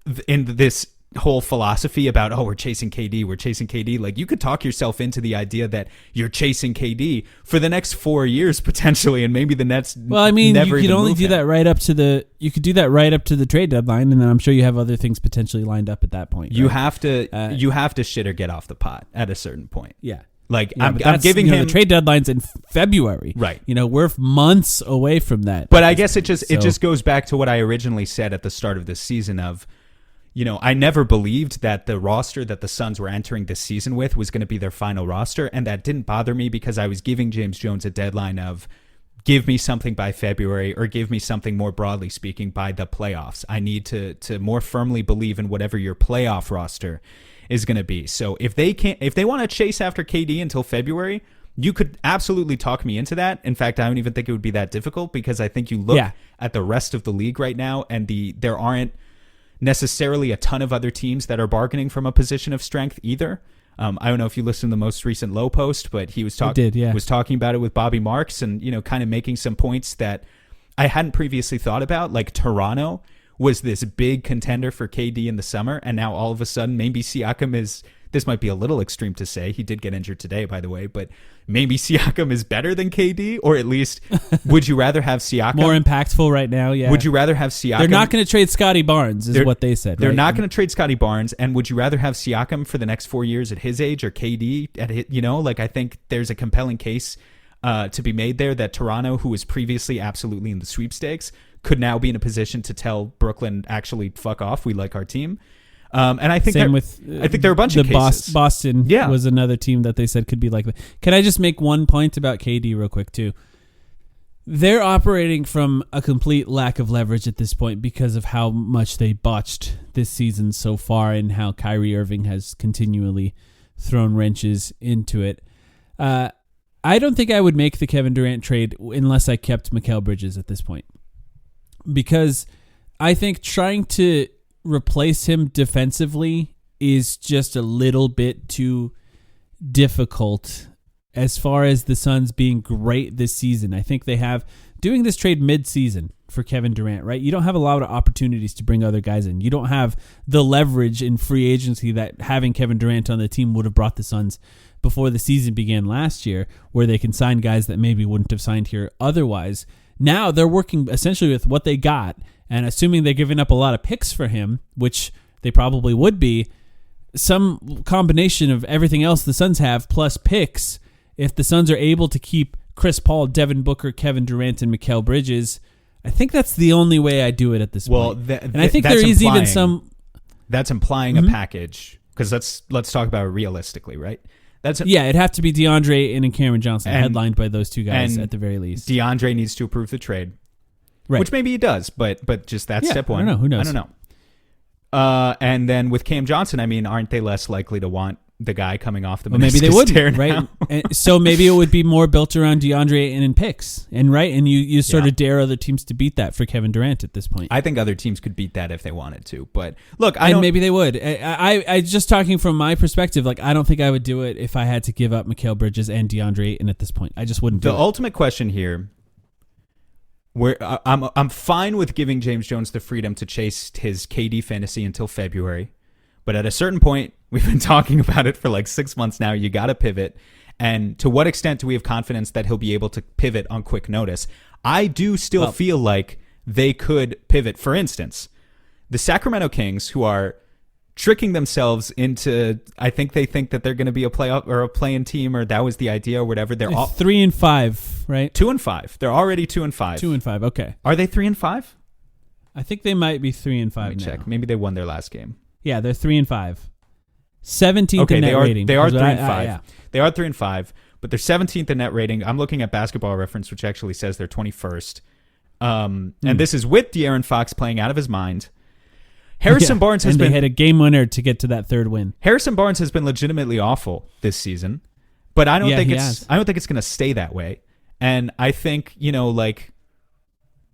this whole philosophy about, we're chasing KD. Like, you could talk yourself into the idea that you're chasing KD for the next 4 years potentially, and maybe the Nets. Well, I mean, never you could only do him. that right up to the trade deadline, and then I'm sure you have other things potentially lined up at that point. You right? have to shit or get off the pot at a certain point. Yeah. Like, yeah, I'm giving him the trade deadline's in February, right? We're months away from that. But I guess it just goes back to what I originally said at the start of this season of, I never believed that the roster that the Suns were entering this season with was going to be their final roster, and that didn't bother me because I was giving James Jones a deadline of, give me something by February, or give me something more broadly speaking by the playoffs. I need to more firmly believe in whatever your playoff roster is going to be. So if they want to chase after KD until February, you could absolutely talk me into that. In fact, I don't even think it would be that difficult, because I think you look at the rest of the league right now, and there aren't necessarily a ton of other teams that are bargaining from a position of strength either. I don't know if you listened to the most recent Low Post, but he was talking about it with Bobby Marks, and kind of making some points that I hadn't previously thought about. Like, Toronto was this big contender for KD in the summer, and now all of a sudden maybe Siakam is. This might be a little extreme to say. He did get injured today, by the way, but maybe Siakam is better than KD, or at least would you rather have Siakam? More impactful right now, yeah. Would you rather have Siakam? They're not going to trade Scotty Barnes, is what they said. They're right? not going to trade Scotty Barnes, and would you rather have Siakam for the next 4 years at his age, or KD at his, like, I think there's a compelling case to be made there that Toronto, who was previously absolutely in the sweepstakes, could now be in a position to tell Brooklyn, actually, fuck off, we like our team. And I think I think there are a bunch of cases. Boston was another team that they said could be like that. Can I just make one point about KD real quick too? They're operating from a complete lack of leverage at this point because of how much they botched this season so far, and how Kyrie Irving has continually thrown wrenches into it. I don't think I would make the Kevin Durant trade unless I kept Mikal Bridges at this point, because I think trying to replace him defensively is just a little bit too difficult as far as the Suns being great this season. I think they have doing this trade mid-season for Kevin Durant, right? You don't have a lot of opportunities to bring other guys in. You don't have the leverage in free agency that having Kevin Durant on the team would have brought the Suns before the season began last year, where they can sign guys that maybe wouldn't have signed here otherwise. Now they're working essentially with what they got, and assuming they're giving up a lot of picks for him, which they probably would be, some combination of everything else the Suns have plus picks, if the Suns are able to keep Chris Paul, Devin Booker, Kevin Durant, and Mikal Bridges, I think that's the only way I do it at this point. And I think there is even some... That's implying a package, because let's talk about it realistically, right? It'd have to be DeAndre and Cameron Johnson, headlined by those two guys at the very least. DeAndre needs to approve the trade. Right. Which maybe he does, but just that's step one. I don't know. Who knows? I don't know. And then with Cam Johnson, I mean, aren't they less likely to want the guy coming off the maybe they wouldn't, right? And so maybe it would be more built around DeAndre and in picks, and you sort of dare other teams to beat that for Kevin Durant at this point. I think other teams could beat that if they wanted to, but look, maybe they would. I just talking from my perspective, like, I don't think I would do it if I had to give up Mikal Bridges and DeAndre, and at this point, I just wouldn't do it. The ultimate question here, where I'm fine with giving James Jones the freedom to chase his KD fantasy until February, but at a certain point, we've been talking about it for like 6 months now, you got to pivot. And to what extent do we have confidence that he'll be able to pivot on quick notice? I do still feel like they could pivot. For instance, the Sacramento Kings, who are tricking themselves into, I think they think that they're going to be a playoff or a play-in team, or that was the idea or whatever. They're all 3-5, right? 2-5. They're already 2-5. 2-5. Okay. Are they 3-5? I think they might be 3-5 now. Let me check. Maybe they won their last game. Yeah, they're 3-5. 17th in net rating. They are 3-5. They are 3-5, but they're 17th in net rating. I'm looking at Basketball Reference, which actually says they're 21st. And this is with De'Aaron Fox playing out of his mind. Harrison Barnes has been... They had a game winner to get to that third win. Harrison Barnes has been legitimately awful this season, but I don't think it's going to stay that way. And I think, like,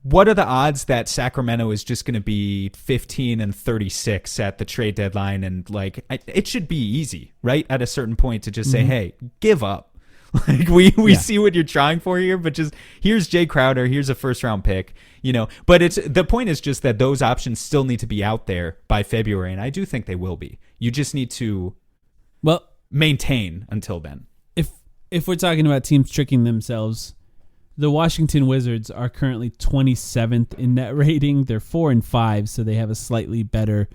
what are the odds that Sacramento is just going to be 15-36 at the trade deadline? And like, it should be easy, right? At a certain point to just say, hey, give up. Like we see what you're trying for here, but just here's Jay Crowder, here's a first round pick, but the point is just that those options still need to be out there by February. And I do think they will be. You just need to maintain until then. If we're talking about teams tricking themselves, the Washington Wizards are currently 27th in net rating. They're 4-5, so they have a slightly better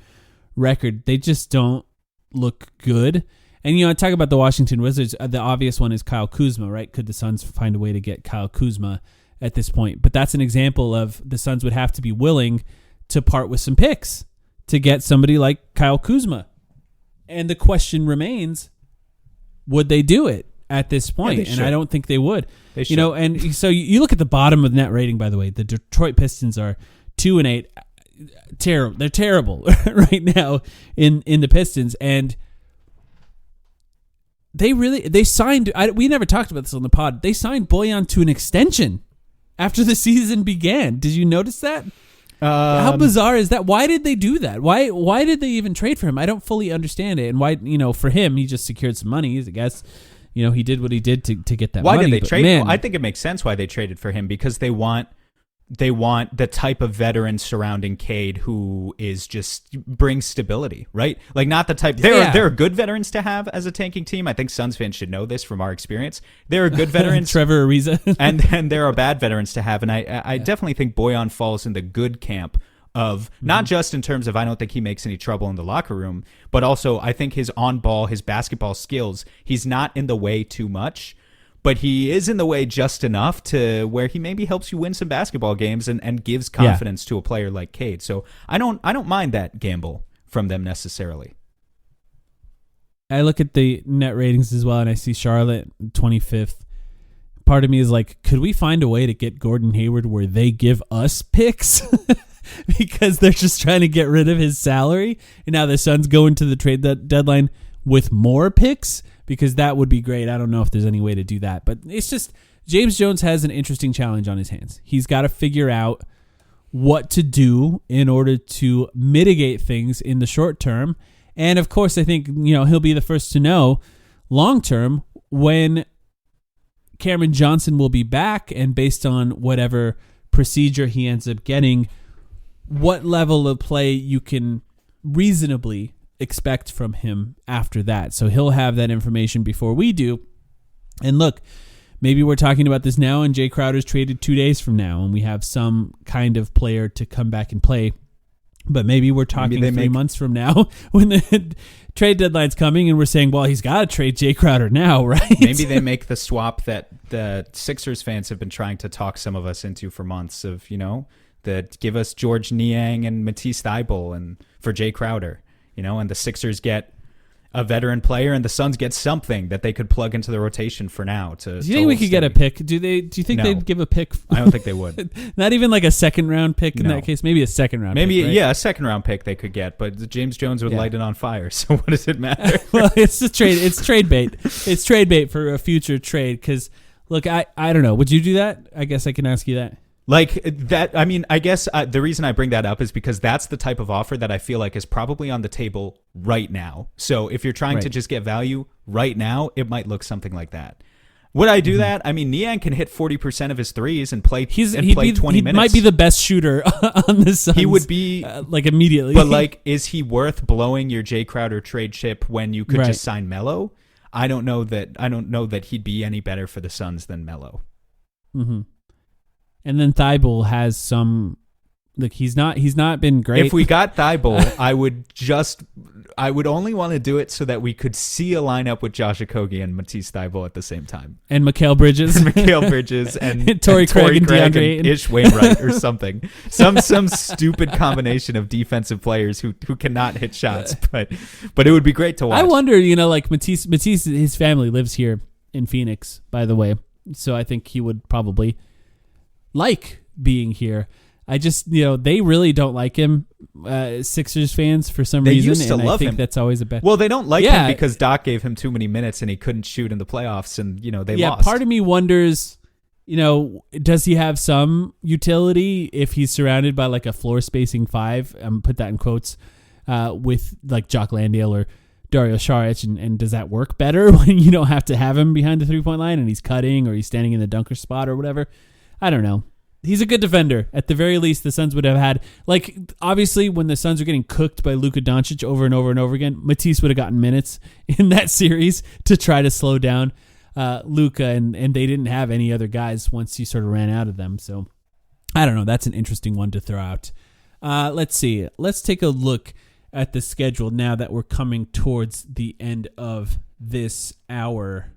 record. They just don't look good. And, talk about the Washington Wizards, the obvious one is Kyle Kuzma, right? Could the Suns find a way to get Kyle Kuzma at this point? But that's an example of the Suns would have to be willing to part with some picks to get somebody like Kyle Kuzma. And the question remains, would they do it at this point? And I don't think they would. They should. And so you look at the bottom of net rating, by the way, the Detroit Pistons are 2-8. Terrible. They're terrible right now in the Pistons. And they signed, we never talked about this on the pod, they signed Bojan to an extension after the season began. Did you notice that? How bizarre is that? Why did they do that? Why did they even trade for him? I don't fully understand it. And why, for him, he just secured some money, I guess. He did what he did to get that money. Why did they trade? Well, I think it makes sense why they traded for him, because they want the type of veteran surrounding Cade who is just brings stability, right? Like, not the type. There are good veterans to have as a tanking team. I think Suns fans should know this from our experience. There are good veterans, Trevor Ariza, and there are bad veterans to have. And I definitely think Bojan falls in the good camp of not just in terms of I don't think he makes any trouble in the locker room, but also I think his on-ball, his basketball skills, he's not in the way too much, but he is in the way just enough to where he maybe helps you win some basketball games and gives confidence to a player like Cade. So I don't mind that gamble from them necessarily. I look at the net ratings as well, and I see Charlotte 25th. Part of me is like, could we find a way to get Gordon Hayward where they give us picks? Because they're just trying to get rid of his salary. And now the Suns go into the trade deadline with more picks, because that would be great. I don't know if there's any way to do that. But it's just, James Jones has an interesting challenge on his hands. He's got to figure out what to do in order to mitigate things in the short term. And of course, I think, he'll be the first to know long term when Cameron Johnson will be back, and based on whatever procedure he ends up getting, what level of play you can reasonably expect from him after that. So he'll have that information before we do. And look, maybe we're talking about this now and Jay Crowder's traded 2 days from now and we have some kind of player to come back and play. But maybe we're talking 3 months from now when the trade deadline's coming and we're saying, well, he's got to trade Jay Crowder now, right? Maybe they make the swap that the Sixers fans have been trying to talk some of us into for months of, that give us George Niang and Matisse Thybulle and for Jay Crowder, and the Sixers get a veteran player and the Suns get something that they could plug into the rotation for now. Do you think we could get a pick? Do you think they'd give a pick? I don't think they would. Not even like a second round pick in that case. Maybe a second round. Maybe pick, right? A second round pick they could get, but James Jones would light it on fire. So what does it matter? Well, it's just trade. It's trade bait. It's trade bait for a future trade. Because look, I don't know. Would you do that? I guess I can ask you that. Like that, I mean, I guess the reason I bring that up is because that's the type of offer that I feel like is probably on the table right now. So if you're trying to just get value right now, it might look something like that. Would I do that? I mean, Niang can hit 40% of his threes and play 20 minutes. He might be the best shooter on the Suns. He would be like immediately. But like, is he worth blowing your Jay Crowder trade chip when you could just sign Melo? I don't know that he'd be any better for the Suns than Melo. Mm-hmm. And then Thybulle has some, like he's not been great. If we got Thybulle, I would only want to do it so that we could see a lineup with Josh Okogie and Matisse Thybulle at the same time. And Mikal Bridges. and Torrey Craig and DeAndre and Ish Wainwright or something. Some stupid combination of defensive players who cannot hit shots. But it would be great to watch. I wonder, like Matisse, his family lives here in Phoenix, by the way. So I think he would probably like being here. I just, they really don't like him, Sixers fans, for some reason. Used to and love I think him. That's always a bad. Well, they don't like him because Doc gave him too many minutes and he couldn't shoot in the playoffs, and they lost. Part of me wonders does he have some utility if he's surrounded by like a floor spacing five? Put that in quotes with like Jock Landale or Dario Saric, and does that work better when you don't have to have him behind the 3-point line and he's cutting or he's standing in the dunker spot or whatever? I don't know. He's a good defender. At the very least, the Suns would have had, like, obviously when the Suns are getting cooked by Luka Doncic over and over and over again, Matisse would have gotten minutes in that series to try to slow down Luka, and they didn't have any other guys once you sort of ran out of them. So I don't know. That's an interesting one to throw out. Let's see. Let's take a look at the schedule now that we're coming towards the end of this hour.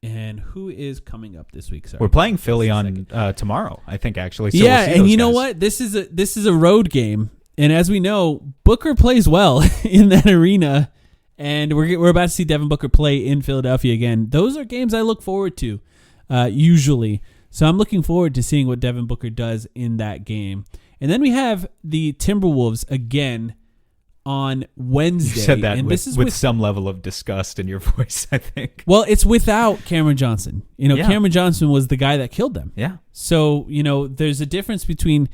And who is coming up this week? Sorry, we're playing Philly on tomorrow, I think, actually. So yeah, we'll and you know guys. what? This is a road game, and as we know, Booker plays well in that arena, and we're about to see Devin Booker play in Philadelphia again. Those are games I look forward to, usually. So I'm looking forward to seeing what Devin Booker does in that game. And then we have the Timberwolves again on Wednesday. You said that and with, with some level of disgust in your voice, I think. Well, it's without Cameron Johnson. Yeah. Cameron Johnson was the guy that killed them. Yeah. So, there's a difference between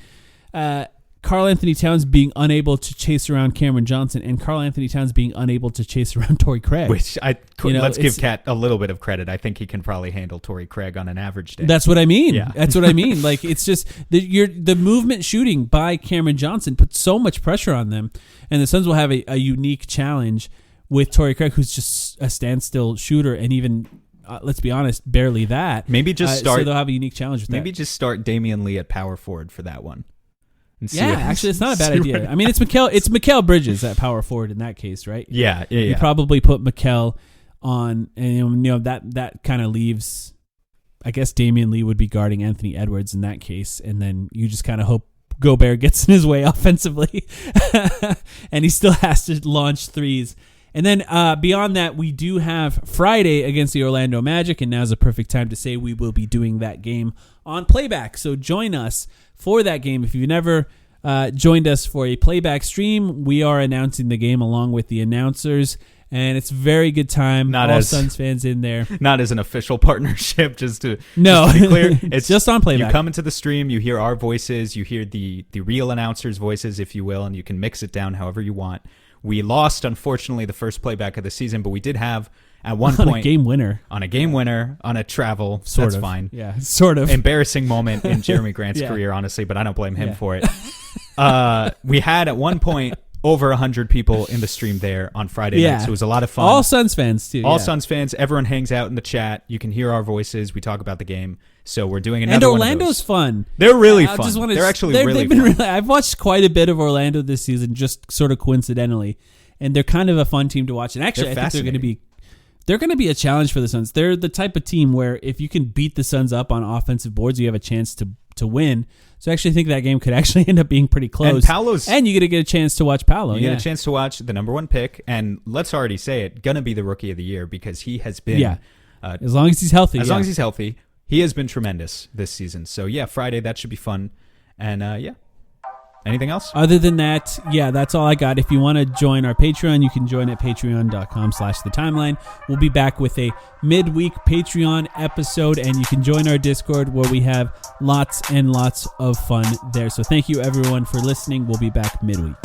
Karl Anthony Towns being unable to chase around Cameron Johnson and Karl Anthony Towns being unable to chase around Torrey Craig. Which let's give Kat a little bit of credit. I think he can probably handle Torrey Craig on an average day. That's what I mean. Yeah. That's what I mean. Like, it's just the movement shooting by Cameron Johnson puts so much pressure on them, and the Suns will have a unique challenge with Torrey Craig, who's just a standstill shooter, and even let's be honest, barely that. Maybe just start. So they'll have a unique challenge with that. Maybe just start Damian Lee at power forward for that one. Yeah, actually, it's not a bad idea. I mean, it's Mikal Bridges at power forward in that case, right? Yeah. You probably put Mikal on, and that kind of leaves. I guess Damian Lee would be guarding Anthony Edwards in that case, and then you just kind of hope Gobert gets in his way offensively, and he still has to launch threes. And then beyond that, we do have Friday against the Orlando Magic, and now's a perfect time to say we will be doing that game on playback. So join us for that game. If you've never joined us for a playback stream, we are announcing the game along with the announcers, and it's a very good time. All Suns fans in there. Not as an official partnership, just to be clear. It's just on playback. You come into the stream, you hear our voices, you hear the real announcers' voices, if you will, and you can mix it down however you want. We lost, unfortunately, the first playback of the season, but we did have, at one point... On a game winner, on a travel. Sort that's of. fine. Yeah, sort of. Embarrassing moment in Jeremy Grant's career, honestly, but I don't blame him for it. We had, at one point, over 100 people in the stream there on Friday night, so it was a lot of fun. All Suns fans, too. All Suns fans. Everyone hangs out in the chat. You can hear our voices. We talk about the game. So we're doing another one. And Orlando's fun. They're really fun. They're actually really fun. I've watched quite a bit of Orlando this season, just sort of coincidentally, and they're kind of a fun team to watch. And actually, I think they're going to be a challenge for the Suns. They're the type of team where if you can beat the Suns up on offensive boards, you have a chance to win. So I actually think that game could actually end up being pretty close. And you're going to get a chance to watch Paolo. You get a chance to watch the number one pick, and let's already say it, going to be the rookie of the year because he has been... as long as he's healthy. As long as he's healthy. He has been tremendous this season. So, Friday, that should be fun. And, anything else? Other than that, that's all I got. If you want to join our Patreon, you can join at patreon.com/thetimeline. We'll be back with a midweek Patreon episode, and you can join our Discord where we have lots and lots of fun there. So thank you, everyone, for listening. We'll be back midweek.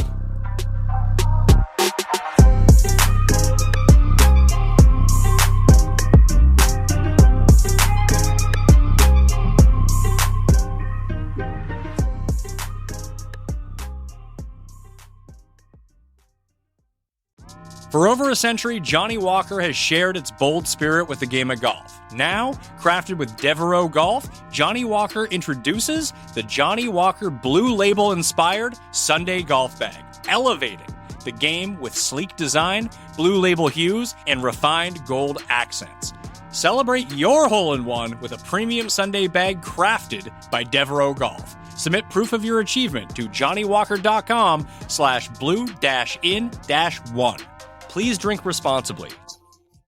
For over a century, Johnny Walker has shared its bold spirit with the game of golf. Now, crafted with Devereaux Golf, Johnny Walker introduces the Johnny Walker Blue Label-inspired Sunday Golf Bag, elevating the game with sleek design, Blue Label hues, and refined gold accents. Celebrate your hole-in-one with a premium Sunday bag crafted by Devereaux Golf. Submit proof of your achievement to johnnywalker.com/blue-in-1. Please drink responsibly.